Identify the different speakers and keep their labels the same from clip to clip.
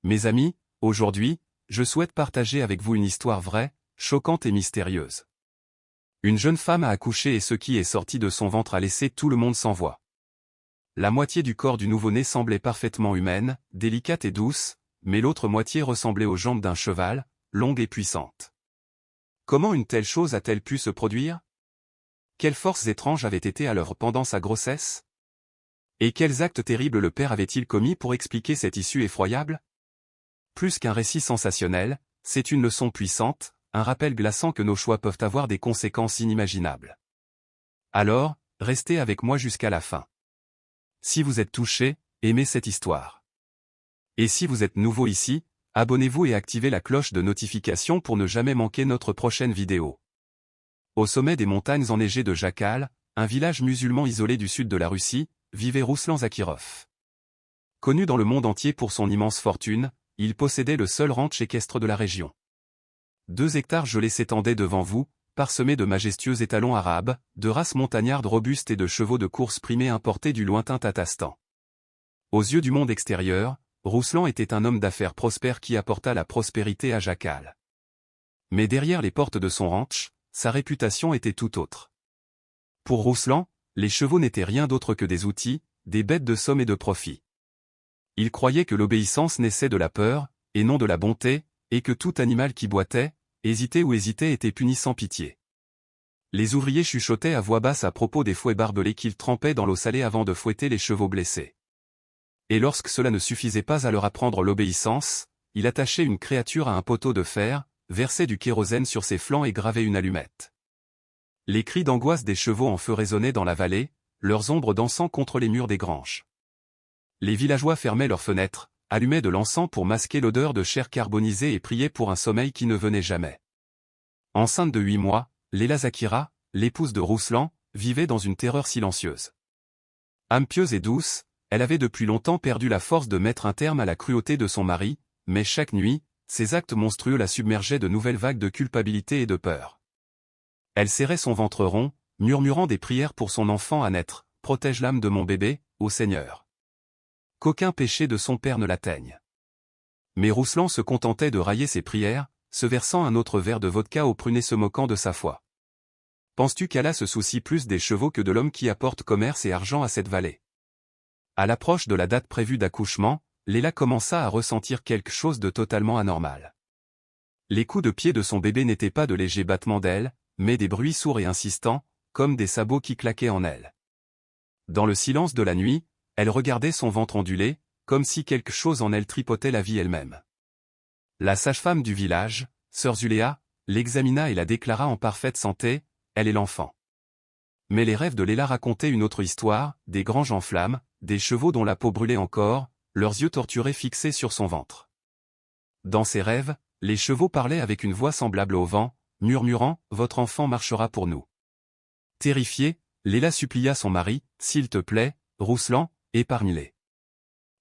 Speaker 1: Mes amis, aujourd'hui, je souhaite partager avec vous une histoire vraie, choquante et mystérieuse. Une jeune femme a accouché et ce qui est sorti de son ventre a laissé tout le monde sans voix. La moitié du corps du nouveau-né semblait parfaitement humaine, délicate et douce, mais l'autre moitié ressemblait aux jambes d'un cheval, longue et puissante. Comment une telle chose a-t-elle pu se produire? Quelles forces étranges avaient été à l'œuvre pendant sa grossesse? Et quels actes terribles le père avait-il commis pour expliquer cette issue effroyable? Plus qu'un récit sensationnel, c'est une leçon puissante, un rappel glaçant que nos choix peuvent avoir des conséquences inimaginables. Alors, restez avec moi jusqu'à la fin. Si vous êtes touché, aimez cette histoire. Et si vous êtes nouveau ici, abonnez-vous et activez la cloche de notification pour ne jamais manquer notre prochaine vidéo. Au sommet des montagnes enneigées de Jakal, un village musulman isolé du sud de la Russie, vivait Rouslan Zakirov. Connu dans le monde entier pour son immense fortune, il possédait le seul ranch équestre de la région. 2 hectares gelés s'étendaient devant vous, parsemés de majestueux étalons arabes, de races montagnardes robustes et de chevaux de course primés importés du lointain Tatarstan. Aux yeux du monde extérieur, Rouslan était un homme d'affaires prospère qui apporta la prospérité à Jakal. Mais derrière les portes de son ranch, sa réputation était tout autre. Pour Rouslan, les chevaux n'étaient rien d'autre que des outils, des bêtes de somme et de profit. Il croyait que l'obéissance naissait de la peur, et non de la bonté, et que tout animal qui boitait, hésitait ou hésitait était puni sans pitié. Les ouvriers chuchotaient à voix basse à propos des fouets barbelés qu'ils trempaient dans l'eau salée avant de fouetter les chevaux blessés. Et lorsque cela ne suffisait pas à leur apprendre l'obéissance, il attachait une créature à un poteau de fer, versait du kérosène sur ses flancs et gravait une allumette. Les cris d'angoisse des chevaux en feu résonnaient dans la vallée, leurs ombres dansant contre les murs des granges. Les villageois fermaient leurs fenêtres, allumaient de l'encens pour masquer l'odeur de chair carbonisée et priaient pour un sommeil qui ne venait jamais. Enceinte de 8 mois, Léla Zakira, l'épouse de Rouslan, vivait dans une terreur silencieuse. Âme pieuse et douce, elle avait depuis longtemps perdu la force de mettre un terme à la cruauté de son mari, mais chaque nuit, ses actes monstrueux la submergeaient de nouvelles vagues de culpabilité et de peur. Elle serrait son ventre rond, murmurant des prières pour son enfant à naître, « Protège l'âme de mon bébé, ô Seigneur. » Qu'aucun péché de son père ne l'atteigne. Mais Rouslan se contentait de railler ses prières, se versant un autre verre de vodka au prunet se moquant de sa foi. Penses-tu qu'Allah se soucie plus des chevaux que de l'homme qui apporte commerce et argent à cette vallée? À l'approche de la date prévue d'accouchement, Léla commença à ressentir quelque chose de totalement anormal. Les coups de pied de son bébé n'étaient pas de légers battements d'ailes, mais des bruits sourds et insistants, comme des sabots qui claquaient en elle. Dans le silence de la nuit, elle regardait son ventre ondulé, comme si quelque chose en elle tripotait la vie elle-même. La sage-femme du village, sœur Zuléa, l'examina et la déclara en parfaite santé, elle et l'enfant. Mais les rêves de Léla racontaient une autre histoire, des granges en flammes, des chevaux dont la peau brûlait encore, leurs yeux torturés fixés sur son ventre. Dans ses rêves, les chevaux parlaient avec une voix semblable au vent, murmurant « Votre enfant marchera pour nous ». Terrifiée, Léla supplia son mari « S'il te plaît, Rouslan, épargne-les.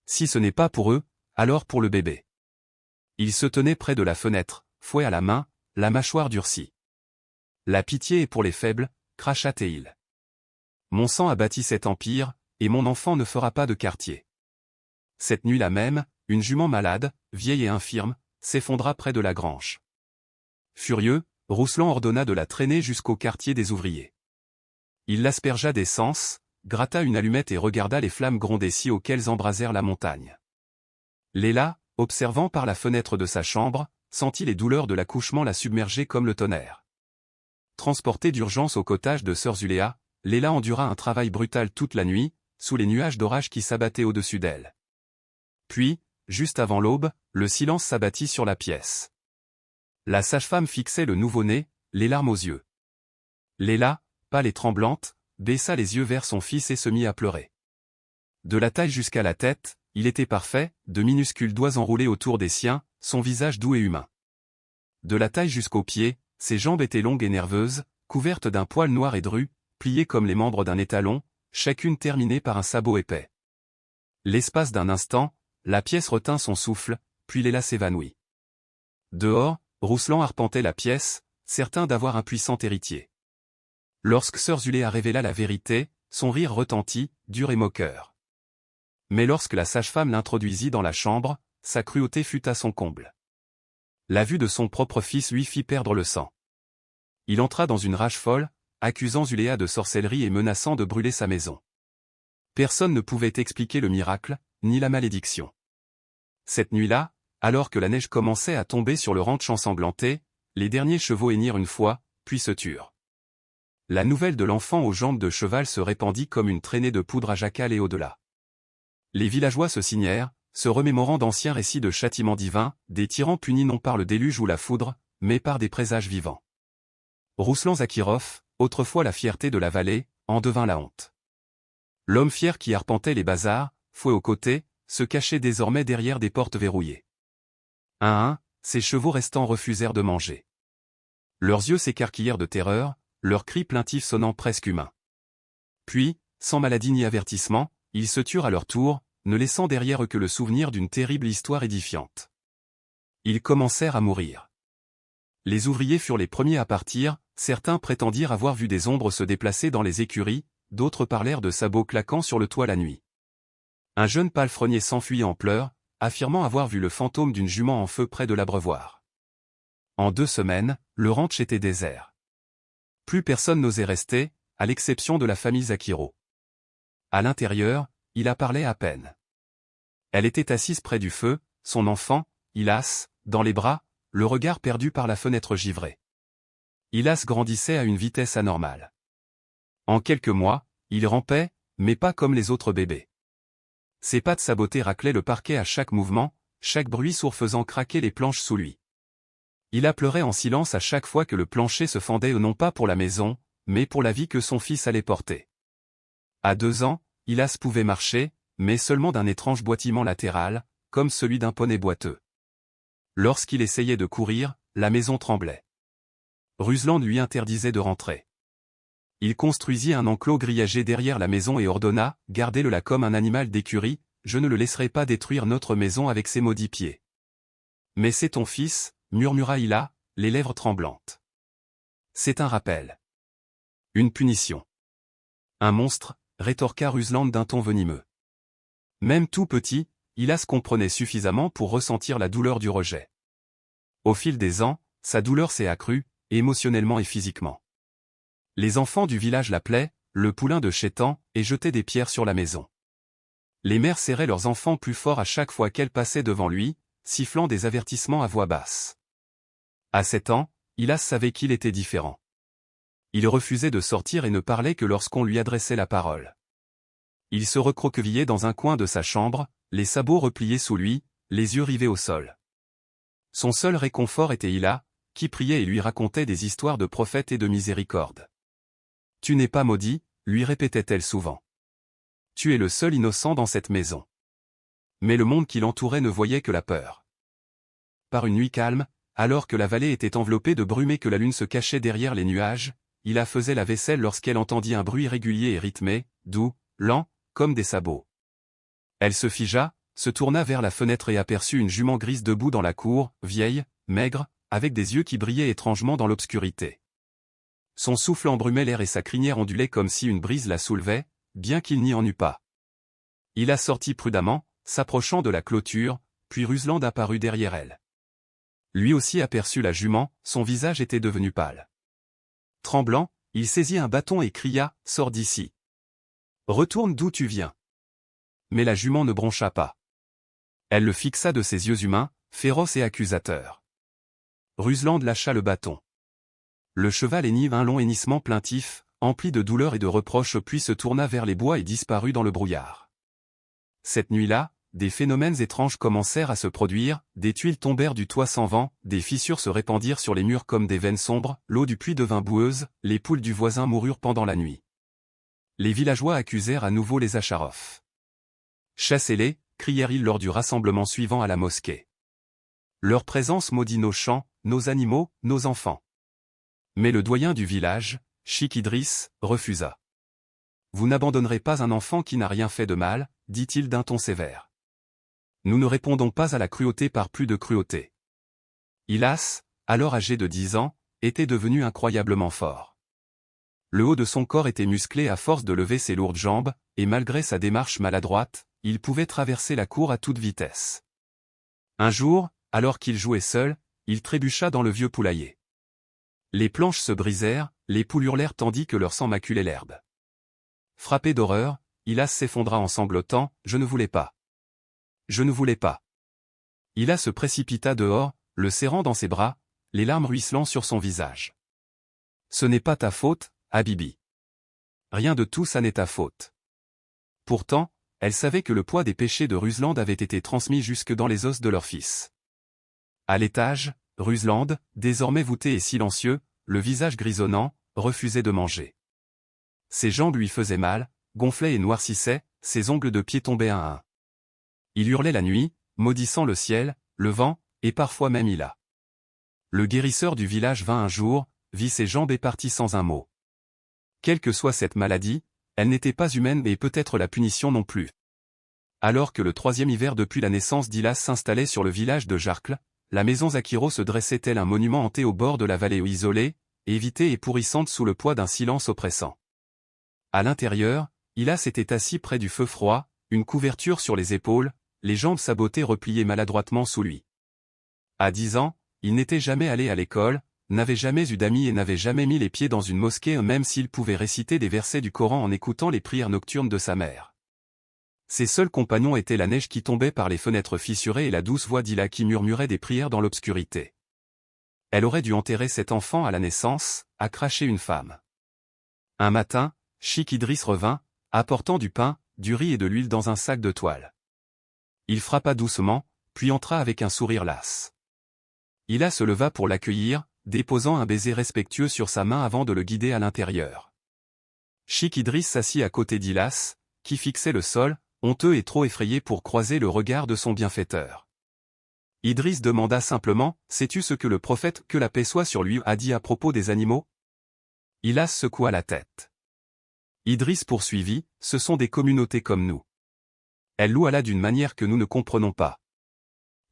Speaker 1: Si ce n'est pas pour eux, alors pour le bébé. » Il se tenait près de la fenêtre, fouet à la main, la mâchoire durcie. « La pitié est pour les faibles, » cracha-t-il. « Mon sang a bâti cet empire, et mon enfant ne fera pas de quartier. » Cette nuit-là même, une jument malade, vieille et infirme, s'effondra près de la grange. Furieux, Rouslan ordonna de la traîner jusqu'au quartier des ouvriers. Il l'aspergea d'essence, gratta une allumette et regarda les flammes gronder si haut qu'elles embrasèrent la montagne. Léla, observant par la fenêtre de sa chambre, sentit les douleurs de l'accouchement la submerger comme le tonnerre. Transportée d'urgence au cottage de sœur Zuléa, Léla endura un travail brutal toute la nuit, sous les nuages d'orage qui s'abattaient au-dessus d'elle. Puis, juste avant l'aube, le silence s'abattit sur la pièce. La sage-femme fixait le nouveau-né, les larmes aux yeux. Léla, pâle et tremblante, baissa les yeux vers son fils et se mit à pleurer. De la taille jusqu'à la tête, il était parfait, de minuscules doigts enroulés autour des siens, son visage doux et humain. De la taille jusqu'aux pieds, ses jambes étaient longues et nerveuses, couvertes d'un poil noir et dru, pliées comme les membres d'un étalon, chacune terminée par un sabot épais. L'espace d'un instant, la pièce retint son souffle, puis Léla s'évanouit. Dehors, Rouslan arpentait la pièce, certain d'avoir un puissant héritier. Lorsque sœur Zuléa révéla la vérité, son rire retentit, dur et moqueur. Mais lorsque la sage-femme l'introduisit dans la chambre, sa cruauté fut à son comble. La vue de son propre fils lui fit perdre le sang. Il entra dans une rage folle, accusant Zuléa de sorcellerie et menaçant de brûler sa maison. Personne ne pouvait expliquer le miracle, ni la malédiction. Cette nuit-là, alors que la neige commençait à tomber sur le ranch ensanglanté, les derniers chevaux hennirent une fois, puis se turent. La nouvelle de l'enfant aux jambes de cheval se répandit comme une traînée de poudre à Jacal et au-delà. Les villageois se signèrent, se remémorant d'anciens récits de châtiments divins, des tyrans punis non par le déluge ou la foudre, mais par des présages vivants. Rouslan Zakirov, autrefois la fierté de la vallée, en devint la honte. L'homme fier qui arpentait les bazars, fouet aux côtés, se cachait désormais derrière des portes verrouillées. Un à un, ses chevaux restants refusèrent de manger. Leurs yeux s'écarquillèrent de terreur, leurs cris plaintifs sonnant presque humains. Puis, sans maladie ni avertissement, ils se turent à leur tour, ne laissant derrière eux que le souvenir d'une terrible histoire édifiante. Ils commencèrent à mourir. Les ouvriers furent les premiers à partir, certains prétendirent avoir vu des ombres se déplacer dans les écuries, d'autres parlèrent de sabots claquant sur le toit la nuit. Un jeune palefrenier s'enfuit en pleurs, affirmant avoir vu le fantôme d'une jument en feu près de l'abreuvoir. En 2 semaines, le ranch était désert. Plus personne n'osait rester, à l'exception de la famille Zakiro. À l'intérieur, il a parlé à peine. Elle était assise près du feu, son enfant, Ilas, dans les bras, le regard perdu par la fenêtre givrée. Ilas grandissait à une vitesse anormale. En quelques mois, il rampait, mais pas comme les autres bébés. Ses pattes sabotées raclaient le parquet à chaque mouvement, chaque bruit sourd faisant craquer les planches sous lui. Il pleurait en silence à chaque fois que le plancher se fendait non pas pour la maison, mais pour la vie que son fils allait porter. À 2 ans, Ilas pouvait marcher, mais seulement d'un étrange boitement latéral, comme celui d'un poney boiteux. Lorsqu'il essayait de courir, la maison tremblait. Ruslan lui interdisait de rentrer. Il construisit un enclos grillagé derrière la maison et ordonna, gardez-le là comme un animal d'écurie, je ne le laisserai pas détruire notre maison avec ses maudits pieds. Mais c'est ton fils, murmura Ila, les lèvres tremblantes. C'est un rappel. Une punition. Un monstre, rétorqua Ruslan d'un ton venimeux. Même tout petit, Ilas comprenait suffisamment pour ressentir la douleur du rejet. Au fil des ans, sa douleur s'est accrue, émotionnellement et physiquement. Les enfants du village l'appelaient « le poulain de Chétan » et jetaient des pierres sur la maison. Les mères serraient leurs enfants plus fort à chaque fois qu'elles passaient devant lui, sifflant des avertissements à voix basse. À 7 ans, Ilas savait qu'il était différent. Il refusait de sortir et ne parlait que lorsqu'on lui adressait la parole. Il se recroquevillait dans un coin de sa chambre, les sabots repliés sous lui, les yeux rivés au sol. Son seul réconfort était Ila, qui priait et lui racontait des histoires de prophètes et de miséricorde. « Tu n'es pas maudit », lui répétait-elle souvent. « Tu es le seul innocent dans cette maison. » Mais le monde qui l'entourait ne voyait que la peur. Par une nuit calme, alors que la vallée était enveloppée de brume et que la lune se cachait derrière les nuages, Ila faisait la vaisselle lorsqu'elle entendit un bruit régulier et rythmé, doux, lent, comme des sabots. Elle se figea, se tourna vers la fenêtre et aperçut une jument grise debout dans la cour, vieille, maigre, avec des yeux qui brillaient étrangement dans l'obscurité. Son souffle embrumait l'air et sa crinière ondulait comme si une brise la soulevait, bien qu'il n'y en eût pas. Ila sortit prudemment, s'approchant de la clôture, puis Ruslan apparut derrière elle. Lui aussi aperçut la jument, son visage était devenu pâle. Tremblant, il saisit un bâton et cria « Sors d'ici. Retourne d'où tu viens. » Mais la jument ne broncha pas. Elle le fixa de ses yeux humains, féroces et accusateurs. Ruslan lâcha le bâton. Le cheval hennit un long hennissement plaintif, empli de douleur et de reproches puis se tourna vers les bois et disparut dans le brouillard. Cette nuit-là, des phénomènes étranges commencèrent à se produire, des tuiles tombèrent du toit sans vent, des fissures se répandirent sur les murs comme des veines sombres, l'eau du puits devint boueuse, les poules du voisin moururent pendant la nuit. Les villageois accusèrent à nouveau les Acharov. « Chassez-les » crièrent-ils lors du rassemblement suivant à la mosquée. Leur présence maudit nos champs, nos animaux, nos enfants. Mais le doyen du village, Cheikh Idriss, refusa. « Vous n'abandonnerez pas un enfant qui n'a rien fait de mal, dit-il d'un ton sévère. Nous ne répondons pas à la cruauté par plus de cruauté. » Ilas, alors âgé de 10 ans, était devenu incroyablement fort. Le haut de son corps était musclé à force de lever ses lourdes jambes, et malgré sa démarche maladroite, il pouvait traverser la cour à toute vitesse. Un jour, alors qu'il jouait seul, il trébucha dans le vieux poulailler. Les planches se brisèrent, les poules hurlèrent tandis que leur sang maculait l'herbe. Frappé d'horreur, Hylas s'effondra en sanglotant, « Je ne voulais pas. Je ne voulais pas. » Hylas se précipita dehors, le serrant dans ses bras, les larmes ruisselant sur son visage. « Ce n'est pas ta faute, Habibi. Rien de tout ça n'est ta faute. » Pourtant, elle savait que le poids des péchés de Rusland avait été transmis jusque dans les os de leur fils. À l'étage, Rusland, désormais voûté et silencieux, le visage grisonnant, refusait de manger. Ses jambes lui faisaient mal, gonflaient et noircissaient, ses ongles de pied tombaient un à un. Il hurlait la nuit, maudissant le ciel, le vent, et parfois même Ila. Le guérisseur du village vint un jour, vit ses jambes et partit sans un mot. Quelle que soit cette maladie, elle n'était pas humaine et peut-être la punition non plus. Alors que le troisième hiver depuis la naissance d'Hylas s'installait sur le village de Jarkle, la maison Zakiro se dressait tel un monument hanté au bord de la vallée isolée, évitée et pourrissante sous le poids d'un silence oppressant. À l'intérieur, Hylas était assis près du feu froid, une couverture sur les épaules, les jambes sabotées repliées maladroitement sous lui. À 10 ans, il n'était jamais allé à l'école, n'avait jamais eu d'amis et n'avait jamais mis les pieds dans une mosquée même s'il pouvait réciter des versets du Coran en écoutant les prières nocturnes de sa mère. Ses seuls compagnons étaient la neige qui tombait par les fenêtres fissurées et la douce voix d'Ila qui murmurait des prières dans l'obscurité. Elle aurait dû enterrer cet enfant à la naissance, a craché une femme. Un matin, Sheikh Idriss revint, apportant du pain, du riz et de l'huile dans un sac de toile. Il frappa doucement, puis entra avec un sourire las. Ila se leva pour l'accueillir, déposant un baiser respectueux sur sa main avant de le guider à l'intérieur. Sheikh Idriss s'assit à côté d'Hylas, qui fixait le sol, honteux et trop effrayé pour croiser le regard de son bienfaiteur. Idriss demanda simplement, « Sais-tu ce que le prophète, que la paix soit sur lui, a dit à propos des animaux ?» Hylas secoua la tête. Idriss poursuivit, « Ce sont des communautés comme nous. Elles louent Allah d'une manière que nous ne comprenons pas.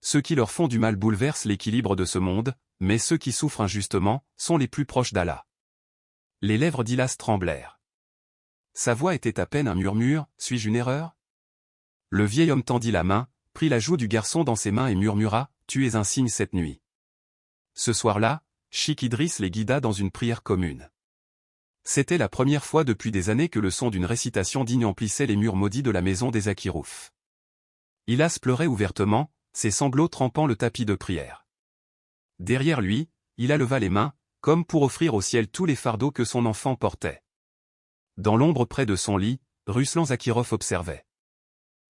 Speaker 1: Ceux qui leur font du mal bouleversent l'équilibre de ce monde, mais ceux qui souffrent injustement, sont les plus proches d'Allah. » Les lèvres d'Hylas tremblèrent. Sa voix était à peine un murmure, « Suis-je une erreur ?» Le vieil homme tendit la main, prit la joue du garçon dans ses mains et murmura, « Tu es un signe cette nuit. » Ce soir-là, Sheikh Idriss les guida dans une prière commune. C'était la première fois depuis des années que le son d'une récitation digne emplissait les murs maudits de la maison des Zakirouf. Hylas pleurait ouvertement, ses sanglots trempant le tapis de prière. Derrière lui, Ila leva les mains, comme pour offrir au ciel tous les fardeaux que son enfant portait. Dans l'ombre près de son lit, Ruslan Zakirov observait.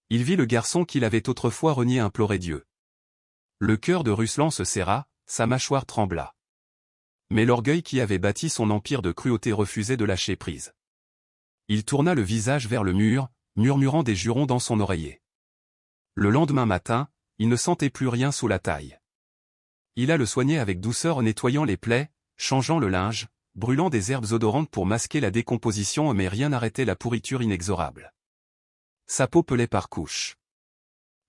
Speaker 1: Il vit le garçon qu'il avait autrefois renié implorer Dieu. Le cœur de Ruslan se serra, sa mâchoire trembla. Mais l'orgueil qui avait bâti son empire de cruauté refusait de lâcher prise. Il tourna le visage vers le mur, murmurant des jurons dans son oreiller. Le lendemain matin, il ne sentait plus rien sous la taille. Ila le soignait avec douceur en nettoyant les plaies, changeant le linge, brûlant des herbes odorantes pour masquer la décomposition mais rien n'arrêtait la pourriture inexorable. Sa peau pelait par couches.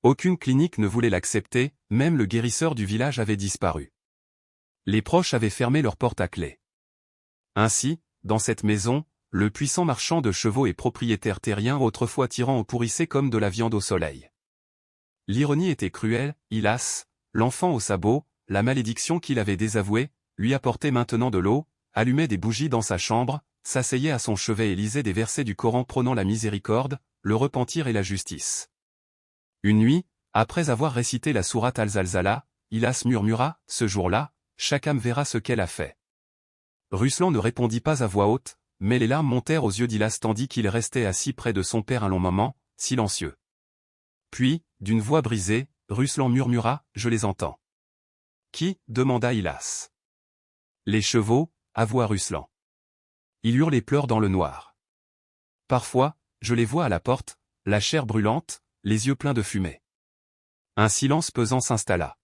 Speaker 1: Aucune clinique ne voulait l'accepter, même le guérisseur du village avait disparu. Les proches avaient fermé leurs portes à clé. Ainsi, dans cette maison, le puissant marchand de chevaux et propriétaire terrien autrefois tyran pourrissait comme de la viande au soleil. L'ironie était cruelle, Hylas, l'enfant au sabot, la malédiction qu'il avait désavouée, lui apportait maintenant de l'eau, allumait des bougies dans sa chambre, s'asseyait à son chevet et lisait des versets du Coran prônant la miséricorde, le repentir et la justice. Une nuit, après avoir récité la sourate Al-Zalzala, Hylas murmura, « Ce jour-là, chaque âme verra ce qu'elle a fait. » Ruslan ne répondit pas à voix haute, mais les larmes montèrent aux yeux d'Hylas tandis qu'il restait assis près de son père un long moment, silencieux. Puis, d'une voix brisée, Ruslan murmura, « Je les entends. » « Qui ?» demanda Hylas. « Les chevaux, » avoua Ruslan. Ils hurlent et pleurent dans le noir. Parfois, je les vois à la porte, la chair brûlante, les yeux pleins de fumée. Un silence pesant s'installa.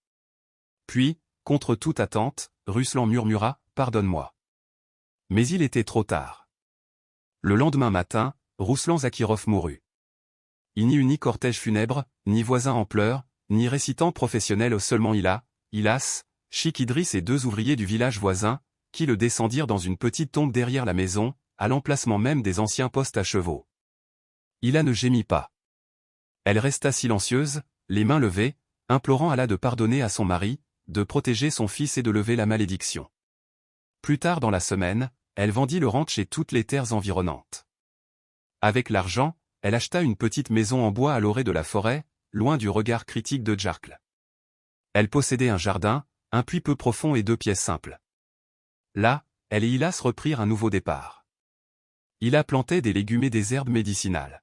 Speaker 1: Puis, contre toute attente, Ruslan murmura, « Pardonne-moi. » Mais il était trop tard. Le lendemain matin, Ruslan Zakirov mourut. Il n'y eut ni cortège funèbre, ni voisins en pleurs, ni récitant professionnel seulement Hylas, Sheikh Idriss et 2 ouvriers du village voisin, qui le descendirent dans une petite tombe derrière la maison, à l'emplacement même des anciens postes à chevaux. Ila ne gémit pas. Elle resta silencieuse, les mains levées, implorant Allah de pardonner à son mari, de protéger son fils et de lever la malédiction. Plus tard dans la semaine, elle vendit le ranch et toutes les terres environnantes. Avec l'argent, elle acheta une petite maison en bois à l'orée de la forêt, loin du regard critique de Jarkl. Elle possédait un jardin, un puits peu profond et 2 pièces simples. Là, elle et Hilas reprirent un nouveau départ. Hila plantait des légumes et des herbes médicinales.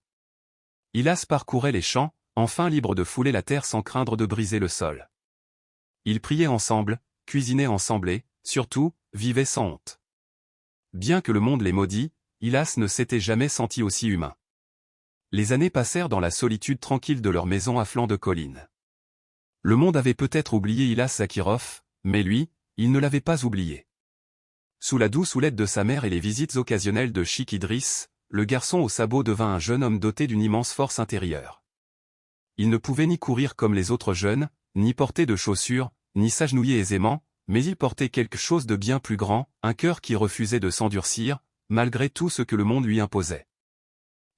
Speaker 1: Hilas parcourait les champs, enfin libre de fouler la terre sans craindre de briser le sol. Ils priaient ensemble, cuisinaient ensemble et, surtout, vivaient sans honte. Bien que le monde les maudit, Hilas ne s'était jamais senti aussi humain. Les années passèrent dans la solitude tranquille de leur maison à flanc de colline. Le monde avait peut-être oublié Hilas Zakirov, mais lui, il ne l'avait pas oublié. Sous la douce houlette de sa mère et les visites occasionnelles de Sheikh Idriss, le garçon aux sabots devint un jeune homme doté d'une immense force intérieure. Il ne pouvait ni courir comme les autres jeunes, ni porter de chaussures, ni s'agenouiller aisément, mais il portait quelque chose de bien plus grand, un cœur qui refusait de s'endurcir, malgré tout ce que le monde lui imposait.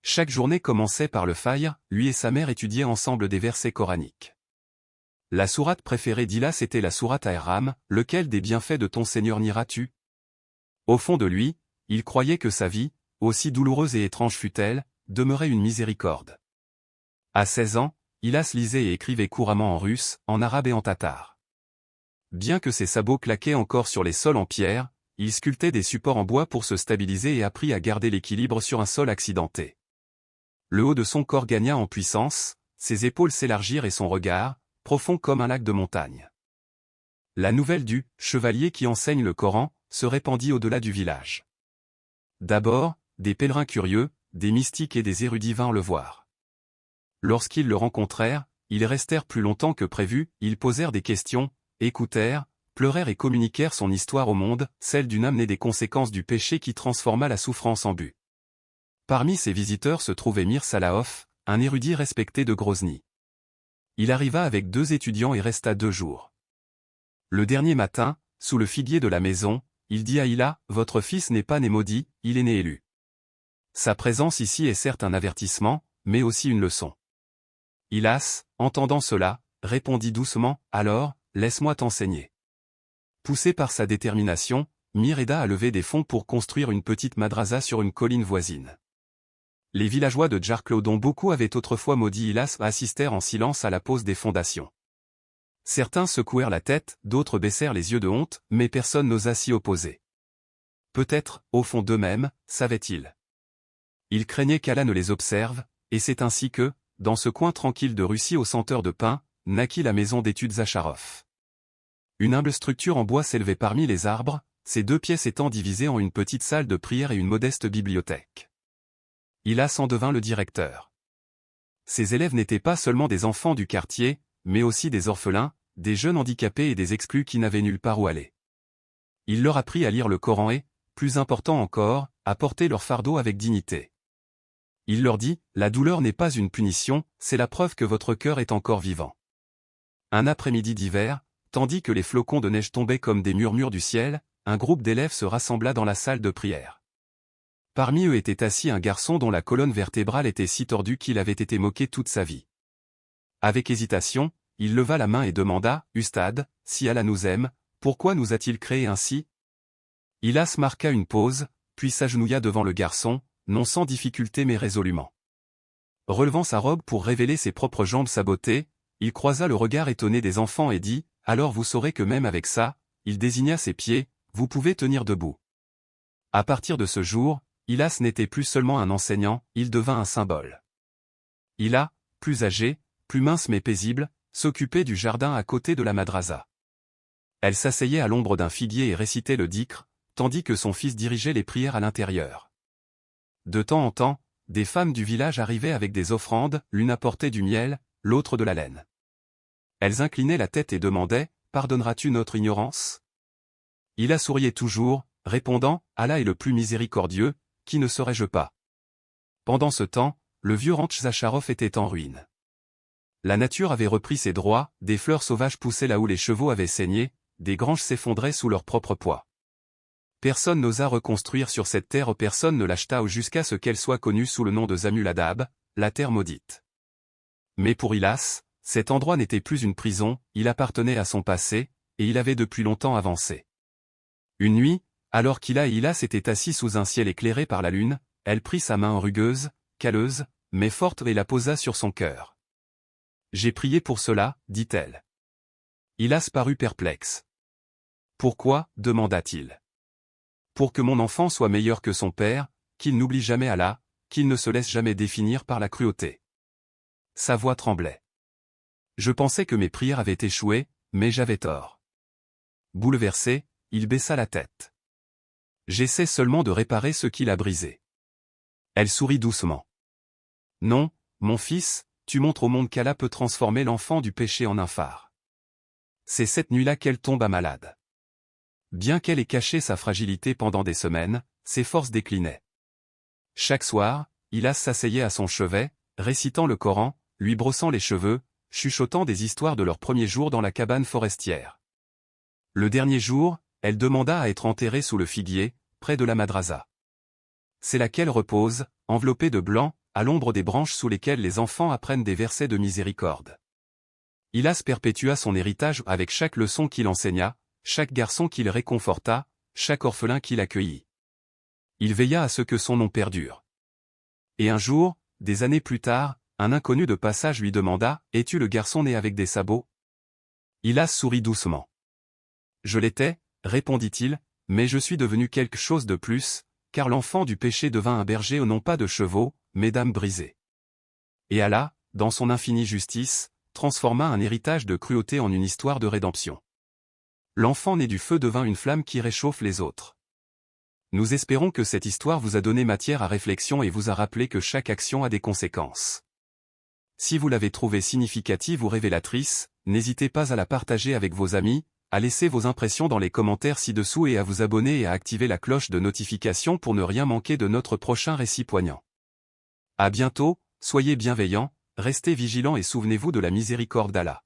Speaker 1: Chaque journée commençait par le fajr, lui et sa mère étudiaient ensemble des versets coraniques. La sourate préférée d'Hilas était la sourate Al-Ram, lequel des bienfaits de ton Seigneur n'iras-tu? Au fond de lui, il croyait que sa vie, aussi douloureuse et étrange fût-elle, demeurait une miséricorde. À 16 ans, Hilas lisait et écrivait couramment en russe, en arabe et en tatar. Bien que ses sabots claquaient encore sur les sols en pierre, il sculptait des supports en bois pour se stabiliser et apprit à garder l'équilibre sur un sol accidenté. Le haut de son corps gagna en puissance, ses épaules s'élargirent et son regard, profond comme un lac de montagne. La nouvelle du « chevalier qui enseigne le Coran » se répandit au-delà du village. D'abord, des pèlerins curieux, des mystiques et des érudits vinrent le voir. Lorsqu'ils le rencontrèrent, ils restèrent plus longtemps que prévu, ils posèrent des questions, écoutèrent, pleurèrent et communiquèrent son histoire au monde, celle d'une âme née des conséquences du péché qui transforma la souffrance en but. Parmi ces visiteurs se trouvait Mir Salahoff, un érudit respecté de Grozny. Il arriva avec 2 étudiants et resta 2 jours. Le dernier matin, sous le figuier de la maison, il dit à Hila, « Votre fils n'est pas né maudit, il est né élu. » Sa présence ici est certes un avertissement, mais aussi une leçon. Hilas, entendant cela, répondit doucement, « Alors, laisse-moi t'enseigner. » Poussé par sa détermination, Mir aida à lever des fonds pour construire une petite madrasa sur une colline voisine. Les villageois de Jarkl dont beaucoup avaient autrefois maudit Hilas assistèrent en silence à la pose des fondations. Certains secouèrent la tête, d'autres baissèrent les yeux de honte, mais personne n'osa s'y opposer. Peut-être, au fond d'eux-mêmes, savaient-ils. Ils craignaient qu'Allah ne les observe, et c'est ainsi que, dans ce coin tranquille de Russie aux senteurs de pain, naquit la maison d'études Zacharov. Une humble structure en bois s'élevait parmi les arbres, ses 2 pièces étant divisées en une petite salle de prière et une modeste bibliothèque. Hilas en devint le directeur. Ses élèves n'étaient pas seulement des enfants du quartier, mais aussi des orphelins, des jeunes handicapés et des exclus qui n'avaient nulle part où aller. Il leur apprit à lire le Coran et, plus important encore, à porter leur fardeau avec dignité. Il leur dit, « La douleur n'est pas une punition, c'est la preuve que votre cœur est encore vivant. » Un après-midi d'hiver, tandis que les flocons de neige tombaient comme des murmures du ciel, un groupe d'élèves se rassembla dans la salle de prière. Parmi eux était assis un garçon dont la colonne vertébrale était si tordue qu'il avait été moqué toute sa vie. Avec hésitation, il leva la main et demanda, « Ustad, si Allah nous aime, pourquoi nous a-t-il créés ainsi ?» Hilas marqua une pause, puis s'agenouilla devant le garçon, non sans difficulté mais résolument. Relevant sa robe pour révéler ses propres jambes sabotées, il croisa le regard étonné des enfants et dit, « Alors vous saurez que même avec ça, » il désigna ses pieds, « vous pouvez tenir debout. » À partir de ce jour, Hilas n'était plus seulement un enseignant, il devint un symbole. Hila, plus âgée, plus mince mais paisible, s'occupait du jardin à côté de la madrasa. Elle s'asseyait à l'ombre d'un figuier et récitait le dhikr, tandis que son fils dirigeait les prières à l'intérieur. De temps en temps, des femmes du village arrivaient avec des offrandes, l'une apportait du miel, l'autre de la laine. Elles inclinaient la tête et demandaient, « Pardonneras-tu notre ignorance ?» Hila souriait toujours, répondant, « Allah est le plus miséricordieux, qui ne serais-je pas ?» Pendant ce temps, le vieux ranch Zacharov était en ruine. La nature avait repris ses droits, des fleurs sauvages poussaient là où les chevaux avaient saigné, des granges s'effondraient sous leur propre poids. Personne n'osa reconstruire sur cette terre, personne ne l'acheta jusqu'à ce qu'elle soit connue sous le nom de Zamuladab, la terre maudite. Mais pour Hilas, Cet endroit n'était plus une prison, il appartenait à son passé, et il avait depuis longtemps avancé. Une nuit, alors qu'Ila s'était assis sous un ciel éclairé par la lune, elle prit sa main rugueuse, calleuse, mais forte et la posa sur son cœur. « J'ai prié pour cela, dit-elle. Hilas parut perplexe. « Pourquoi » demanda-t-il. « Pour que mon enfant soit meilleur que son père, qu'il n'oublie jamais Allah, qu'il ne se laisse jamais définir par la cruauté. » Sa voix tremblait. Je pensais que mes prières avaient échoué, mais j'avais tort. Bouleversé, il baissa la tête. J'essaie seulement de réparer ce qu'il a brisé. Elle sourit doucement. Non, mon fils, tu montres au monde qu'Allah peut transformer l'enfant du péché en un phare. C'est cette nuit-là qu'elle tomba malade. Bien qu'elle ait caché sa fragilité pendant des semaines, ses forces déclinaient. Chaque soir, Hilas s'asseyait à son chevet, récitant le Coran, lui brossant les cheveux, chuchotant des histoires de leurs premiers jours dans la cabane forestière. Le dernier jour, elle demanda à être enterrée sous le figuier, près de la madrasa. C'est là qu'elle repose, enveloppée de blanc, à l'ombre des branches sous lesquelles les enfants apprennent des versets de miséricorde. Hilas perpétua son héritage avec chaque leçon qu'il enseigna, chaque garçon qu'il réconforta, chaque orphelin qu'il accueillit. Il veilla à ce que son nom perdure. Et un jour, des années plus tard, un inconnu de passage lui demanda « Es-tu le garçon né avec des sabots ?» Hilas sourit doucement. « Je l'étais, répondit-il, mais je suis devenu quelque chose de plus, car l'enfant du péché devint un berger non pas de chevaux, mais d'âmes brisées. Et Allah, dans son infinie justice, transforma un héritage de cruauté en une histoire de rédemption. L'enfant né du feu devint une flamme qui réchauffe les autres. Nous espérons que cette histoire vous a donné matière à réflexion et vous a rappelé que chaque action a des conséquences. Si vous l'avez trouvée significative ou révélatrice, n'hésitez pas à la partager avec vos amis, à laisser vos impressions dans les commentaires ci-dessous et à vous abonner et à activer la cloche de notification pour ne rien manquer de notre prochain récit poignant. À bientôt, soyez bienveillants, restez vigilants et souvenez-vous de la miséricorde d'Allah.